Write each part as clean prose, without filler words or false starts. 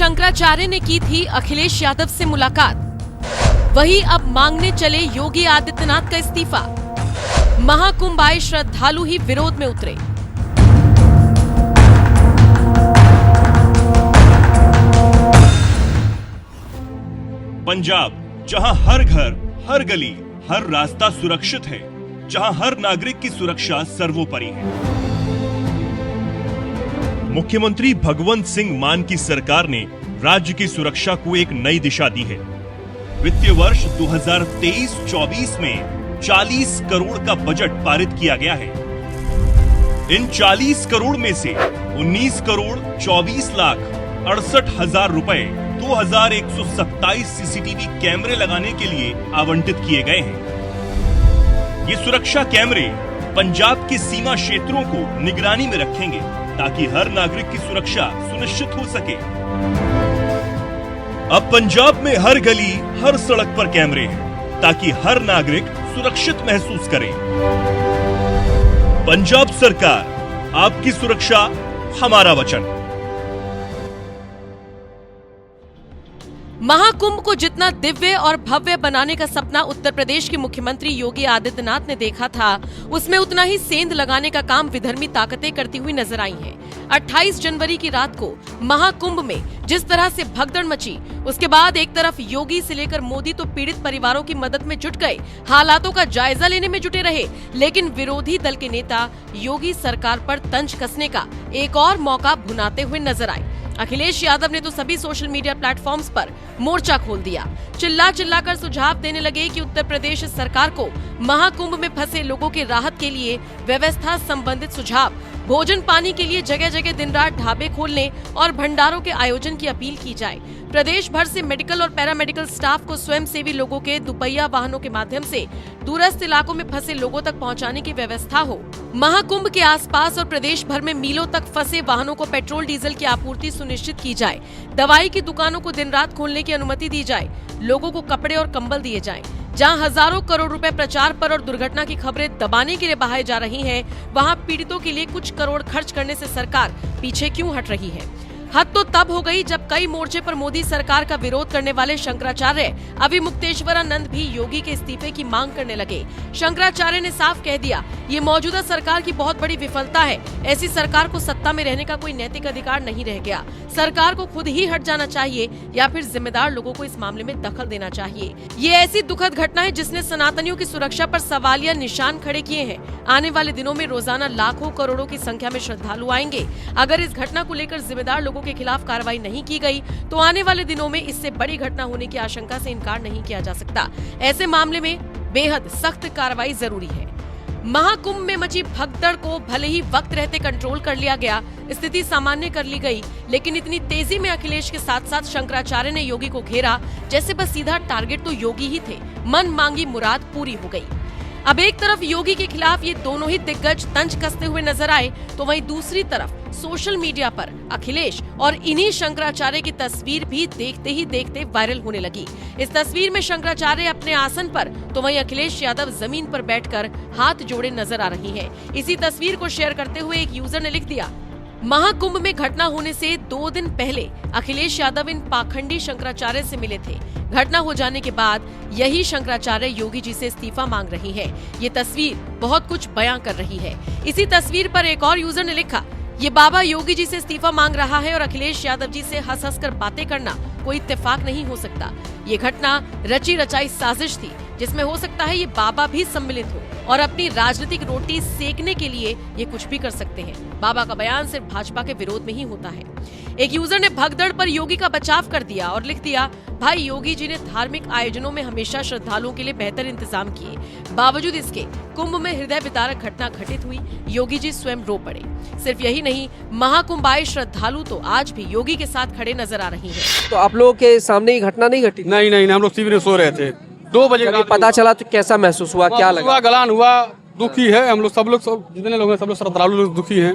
शंकराचार्य ने की थी अखिलेश यादव से मुलाकात, वही अब मांगने चले योगी आदित्यनाथ का इस्तीफा। महाकुंभ आए श्रद्धालु ही विरोध में उतरे। पंजाब, जहां हर घर, हर गली, हर रास्ता सुरक्षित है, जहां हर नागरिक की सुरक्षा सर्वोपरि है। मुख्यमंत्री भगवंत सिंह मान की सरकार ने राज्य की सुरक्षा को एक नई दिशा दी है। वित्तीय वर्ष 2023-24 में 40 करोड़ का बजट पारित किया गया है। इन 40 करोड़ में से 19 करोड़ 24 लाख 68 हजार रुपए 2127 सीसीटीवी कैमरे लगाने के लिए आवंटित किए गए हैं। ये सुरक्षा कैमरे पंजाब के सीमा क्षेत्रों को निगरानी में रखेंगे ताकि हर नागरिक की सुरक्षा सुनिश्चित हो सके। अब पंजाब में हर गली, हर सड़क पर कैमरे हैं ताकि हर नागरिक सुरक्षित महसूस करे। पंजाब सरकार, आपकी सुरक्षा हमारा वचन। महाकुंभ को जितना दिव्य और भव्य बनाने का सपना उत्तर प्रदेश के मुख्यमंत्री योगी आदित्यनाथ ने देखा था, उसमें उतना ही सेंध लगाने का काम विधर्मी ताकतें करती हुई नजर आई हैं। 28 जनवरी की रात को महाकुंभ में जिस तरह से भगदड़ मची, उसके बाद एक तरफ योगी से लेकर मोदी तो पीड़ित परिवारों की मदद में जुट गए, हालातों का जायजा लेने में जुटे रहे, लेकिन विरोधी दल के नेता योगी सरकार पर तंज कसने का एक और मौका भुनाते हुए नजर आए। अखिलेश यादव ने तो सभी सोशल मीडिया प्लेटफॉर्म्स पर मोर्चा खोल दिया। चिल्ला चिल्ला कर सुझाव देने लगे कि उत्तर प्रदेश सरकार को महाकुंभ में फंसे लोगों की राहत के लिए व्यवस्था संबंधित सुझाव, भोजन पानी के लिए जगह जगह दिन रात ढाबे खोलने और भंडारों के आयोजन की अपील की जाए। प्रदेश भर से मेडिकल और पैरामेडिकल स्टाफ को स्वयंसेवी लोगों के दुपहिया वाहनों के माध्यम से दूरस्थ इलाकों में फंसे लोगों तक पहुंचाने की व्यवस्था हो। महाकुंभ के आसपास और प्रदेश भर में मीलों तक फंसे वाहनों को पेट्रोल डीजल की आपूर्ति सुनिश्चित की जाए। दवाई की दुकानों को दिन रात खोलने की अनुमति दी जाए। लोगों को कपड़े और कंबल दिए जाएं। जहां हजारों करोड़ रुपए प्रचार पर और दुर्घटना की खबरें दबाने के लिए बहाए जा रही हैं, वहां पीड़ितों के लिए कुछ करोड़ खर्च करने से सरकार पीछे क्यों हट रही है? हद तो तब हो गई जब कई मोर्चे पर मोदी सरकार का विरोध करने वाले शंकराचार्य अविमुक्तेश्वरानंद भी योगी के इस्तीफे की मांग करने लगे। शंकराचार्य ने साफ कह दिया, ये मौजूदा सरकार की बहुत बड़ी विफलता है। ऐसी सरकार को सत्ता में रहने का कोई नैतिक अधिकार नहीं रह गया। सरकार को खुद ही हट जाना चाहिए या फिर जिम्मेदार लोगों को इस मामले में दखल देना चाहिए। ये ऐसी दुखद घटना है जिसने सनातनियों की सुरक्षा पर सवालिया निशान खड़े किए हैं। आने वाले दिनों में रोजाना लाखों करोड़ों की संख्या में श्रद्धालु आएंगे। अगर इस घटना को लेकर जिम्मेदार लोगों के खिलाफ कार्रवाई नहीं की गई तो आने वाले दिनों में इससे बड़ी घटना होने की आशंका से इनकार नहीं किया जा सकता। ऐसे मामले में बेहद सख्त कार्रवाई जरूरी है। महाकुंभ में मची भगदड़ को भले ही वक्त रहते कंट्रोल कर लिया गया, स्थिति सामान्य कर ली गई, लेकिन इतनी तेजी में अखिलेश के साथ साथ शंकराचार्य ने योगी को घेरा जैसे बस सीधा टारगेट तो योगी ही थे। मन मांगी मुराद पूरी हो गई। अब एक तरफ योगी के खिलाफ ये दोनों ही दिग्गज तंज कसते हुए नजर आए, तो वहीं दूसरी तरफ सोशल मीडिया पर अखिलेश और इन्हीं शंकराचार्य की तस्वीर भी देखते ही देखते वायरल होने लगी। इस तस्वीर में शंकराचार्य अपने आसन पर तो वहीं अखिलेश यादव जमीन पर बैठकर हाथ जोड़े नजर आ रही हैं। इसी तस्वीर को शेयर करते हुए एक यूजर ने लिख दिया, महाकुंभ में घटना होने से 2 दिन पहले अखिलेश यादव इन पाखंडी शंकराचार्य से मिले थे। घटना हो जाने के बाद यही शंकराचार्य योगी जी से इस्तीफा मांग रही है। ये तस्वीर बहुत कुछ बयां कर रही है। इसी तस्वीर पर एक और यूजर ने लिखा, ये बाबा योगी जी से इस्तीफा मांग रहा है और अखिलेश यादव जी से हंस हंस कर बातें करना कोई इत्तेफाक नहीं हो सकता। ये घटना रची रचाई साजिश थी जिसमें हो सकता है ये बाबा भी सम्मिलित हो और अपनी राजनीतिक रोटी सेकने के लिए ये कुछ भी कर सकते हैं। बाबा का बयान सिर्फ भाजपा के विरोध में ही होता है। एक यूजर ने भगदड़ पर योगी का बचाव कर दिया और लिख दिया, भाई योगी जी ने धार्मिक आयोजनों में हमेशा श्रद्धालुओं के लिए बेहतर इंतजाम किए, बावजूद इसके कुंभ में हृदय विदारक घटना घटित हुई, योगी जी स्वयं रो पड़े। सिर्फ यही नहीं, महाकुंभ आए श्रद्धालु तो आज भी योगी के साथ खड़े नजर आ रही हैं। तो आप लोगों के सामने ये घटना नहीं घटी? नहीं, हम लोग शिविर में सो रहे थे। 2 बजे जब पता चला तो कैसा महसूस हुआ, क्या लगा? गलान हुआ, दुखी है हम लोग, सब जितने लोग हैं सब लोग श्रद्धालु लोग दुखी हैं।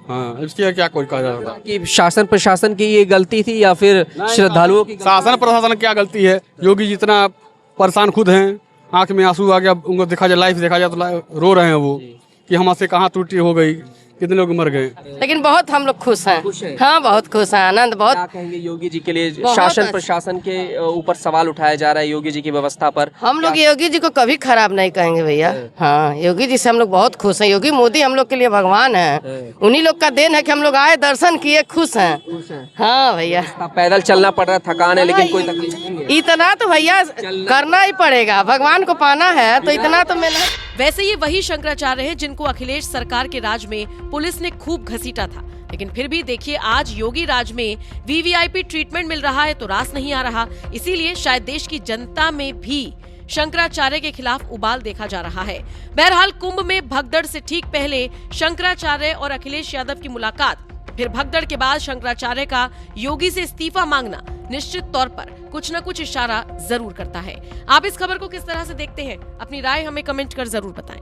हाँ, इसकी क्या कोई कहा जा सकता है कि शासन प्रशासन की ये गलती थी या फिर श्रद्धालुओं की? शासन प्रशासन क्या गलती है? योगी जितना परेशान खुद हैं, आंख में आंसू आ गया, उनको देखा जाए, लाइव देखा जाए तो रो रहे हैं वो कि हमसे कहाँ त्रुटि हो गई, कितने लोग मर गए। लेकिन बहुत हम लोग खुश हैं। हाँ, बहुत खुश हैं, आनंद बहुत। क्या कहेंगे योगी जी के लिए? बहुत शासन अच्छा। प्रशासन के ऊपर सवाल उठाया जा रहा है योगी जी की व्यवस्था पर। हम लोग योगी जी को कभी खराब नहीं कहेंगे भैया। हाँ, योगी जी से हम लोग बहुत खुश हैं। योगी मोदी हम लोग के लिए भगवान हैं। उन्हीं लोग का देन है कि हम लोग आए, दर्शन किए, खुश हैं। हाँ भैया, पैदल चलना पड़ रहा है, थकान है, लेकिन कोई तकलीफ नहीं है। इतना तो भैया करना ही पड़ेगा, भगवान को पाना है तो इतना तो मेहनत। वैसे ये वही शंकराचार्य हैं जिनको अखिलेश सरकार के राज में पुलिस ने खूब घसीटा था, लेकिन फिर भी देखिए आज योगी राज में वीवीआईपी ट्रीटमेंट मिल रहा है तो रास नहीं आ रहा। इसीलिए शायद देश की जनता में भी शंकराचार्य के खिलाफ उबाल देखा जा रहा है। बहरहाल कुंभ में भगदड़ से ठीक पहले शंकराचार्य और अखिलेश यादव की मुलाकात, फिर भगदड़ के बाद शंकराचार्य का योगी से इस्तीफा मांगना निश्चित तौर पर कुछ न कुछ इशारा जरूर करता है। आप इस खबर को किस तरह से देखते हैं? अपनी राय हमें कमेंट कर जरूर बताएं।